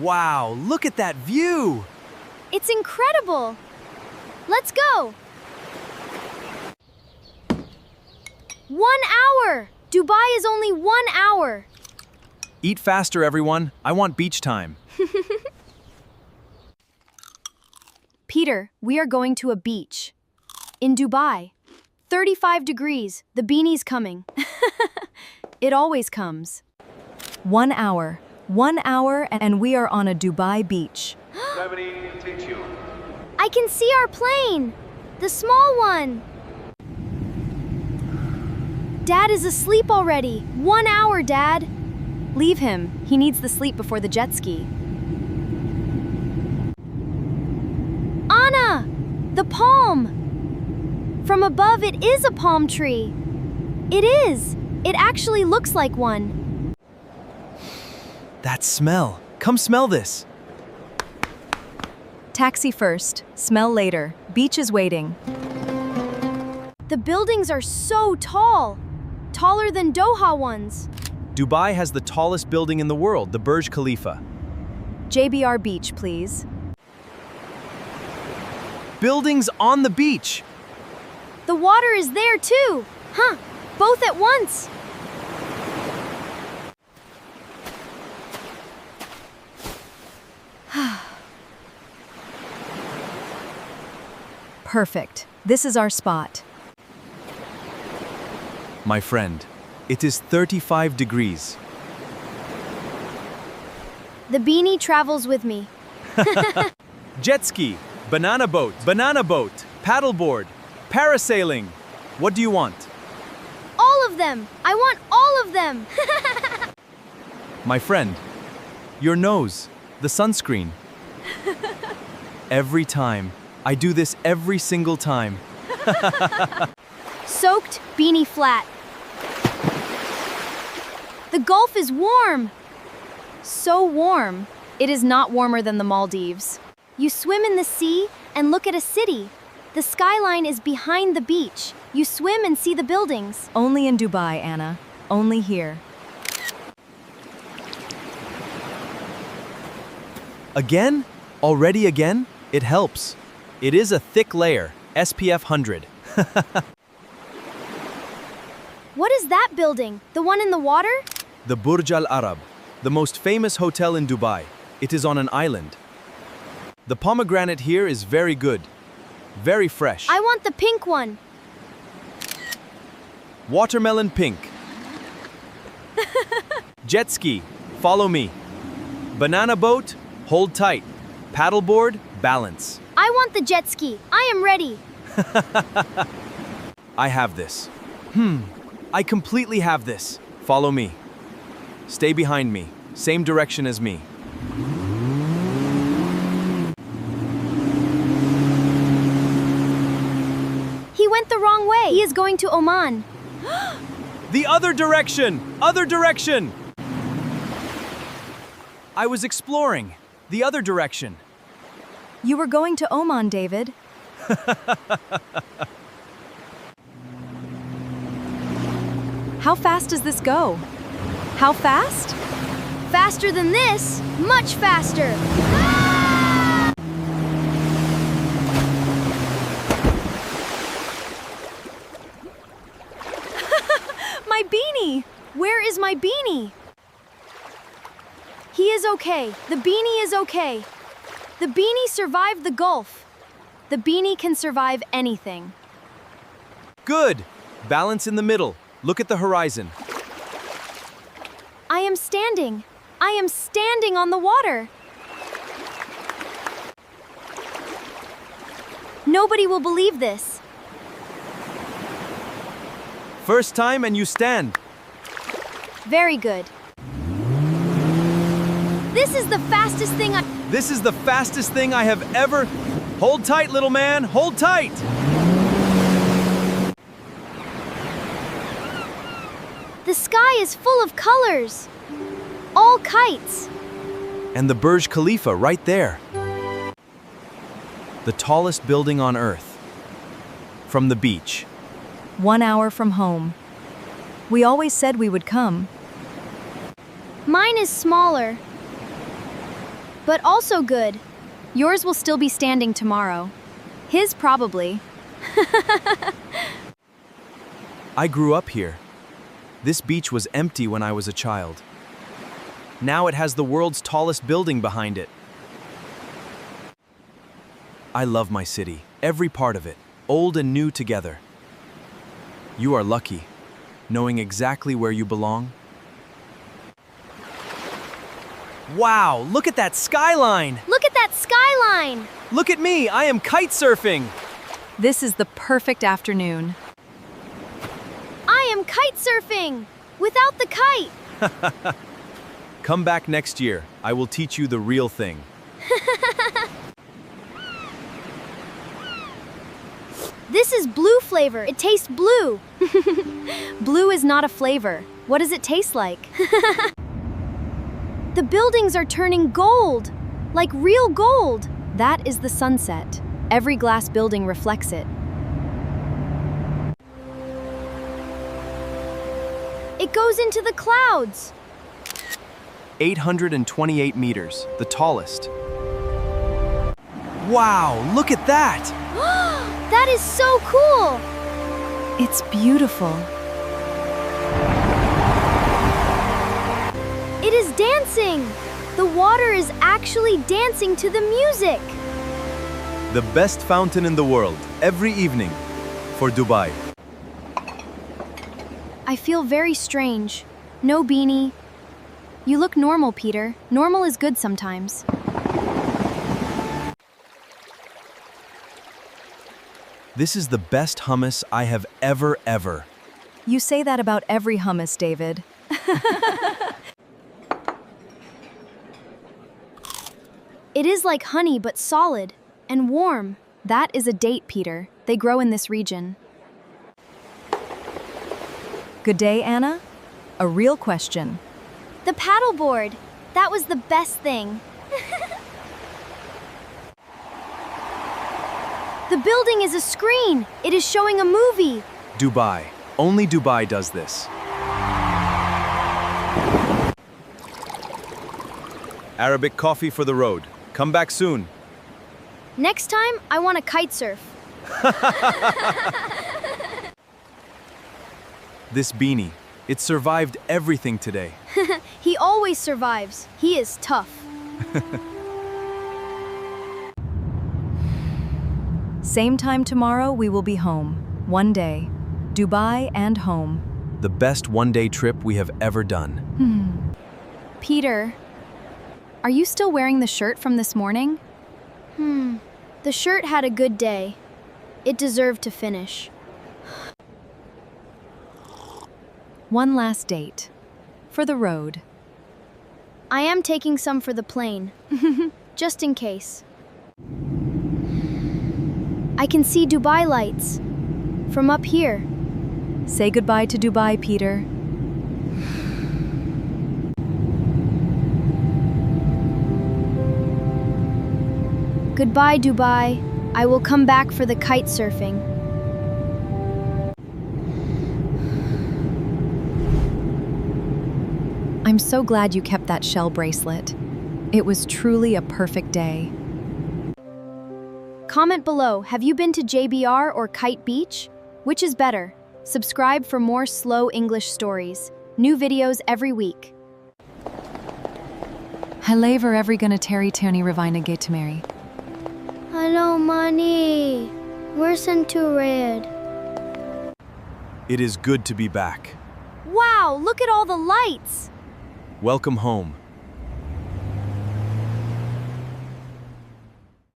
Wow, look at that view! It's incredible! Let's go! 1 hour! Dubai is only 1 hour! Eat faster, everyone. I want beach time. Peter, we are going to a beach. In Dubai. 35 degrees. The beanie's coming. It always comes. 1 hour. 1 hour and we are on a Dubai beach. I can see our plane! The small one! Dad is asleep already. 1 hour, Dad. Leave him. He needs the sleep before the jet ski. Anna! The palm! From above, it is a palm tree. It is. It actually looks like one. That smell. Come smell this. Taxi first, smell later. Beach is waiting. The buildings are so tall. Taller than Doha ones. Dubai has the tallest building in the world, the Burj Khalifa. JBR Beach, please. Buildings on the beach. The water is there too. Huh, both at once. Perfect. This is our spot. My friend, it is 35 degrees. The beanie travels with me. Jet ski, banana boat, paddleboard, parasailing. What do you want? All of them! I want all of them! My friend, your nose, the sunscreen. Every time. I do this every single time. Soaked, beanie flat. The Gulf is warm. So warm. It is not warmer than the Maldives. You swim in the sea and look at a city. The skyline is behind the beach. You swim and see the buildings. Only in Dubai, Anna. Only here. Again? Already again? It helps. It is a thick layer, SPF 100. What is that building? The one in the water? The Burj Al Arab, the most famous hotel in Dubai. It is on an island. The pomegranate here is very good. Very fresh. I want the pink one. Watermelon pink. Jet ski, follow me. Banana boat, hold tight. Paddleboard, balance. I want the jet ski. I am ready. I have this. I completely have this. Follow me. Stay behind me. Same direction as me. He went the wrong way. He is going to Oman. The other direction! Other direction! I was exploring. The other direction. You were going to Oman, David. How fast does this go? How fast? Faster than this. Much faster. My beanie! Where is my beanie? He is okay. The beanie is okay. The beanie survived the Gulf. The beanie can survive anything. Good. Balance in the middle. Look at the horizon. I am standing. I am standing on the water. Nobody will believe this. First time and you stand. Very good. This is the fastest thing This is the fastest thing I have ever... Hold tight, little man. Hold tight. The sky is full of colors. All kites. And the Burj Khalifa right there. The tallest building on Earth. From the beach. 1 hour from home. We always said we would come. Mine is smaller. but also good. Yours will still be standing tomorrow. His probably. I grew up here. This beach was empty when I was a child. Now it has the world's tallest building behind it. I love my city, every part of it, old and new together. You are lucky, knowing exactly where you belong. Wow, look at that skyline! Look at that skyline! Look at me, I am kite surfing! This is the perfect afternoon. I am kite surfing! Without the kite! Come back next year, I will teach you the real thing. This is blue flavor. It tastes blue. Blue is not a flavor. What does it taste like? The buildings are turning gold, like real gold. That is the sunset. Every glass building reflects it. It goes into the clouds. 828 meters, the tallest. Wow, look at that! That is so cool! It's beautiful. It is dancing! The water is actually dancing to the music! The best fountain in the world, every evening, for Dubai. I feel very strange. No beanie. You look normal, Peter. Normal is good sometimes. This is the best hummus I have ever. You say that about every hummus, David. It is like honey but solid and warm. That is a date, Peter. They grow in this region. Good day, Anna. A real question. The paddleboard. That was the best thing. The building is a screen. It is showing a movie. Dubai. Only Dubai does this. Arabic coffee for the road. Come back soon. Next time, I want to kite surf. This beanie, it survived everything today. He always survives. He is tough. Same time tomorrow, we will be home. One day. Dubai and home. The best one-day trip we have ever done. Peter, are you still wearing the shirt from this morning? The shirt had a good day. It deserved to finish. One last date. For the road. I am taking some for the plane, just in case. I can see Dubai lights from up here. Say goodbye to Dubai, Peter. Goodbye, Dubai. I will come back for the kite surfing. I'm so glad you kept that shell bracelet. It was truly a perfect day. Comment below, have you been to JBR or Kite Beach? Which is better? Subscribe for more slow English stories. New videos every week. Hello, every gonna Terry Tony Ravina Gate to Mary. Hello, Money. Where's into red? It is good to be back. Wow, look at all the lights. Welcome home.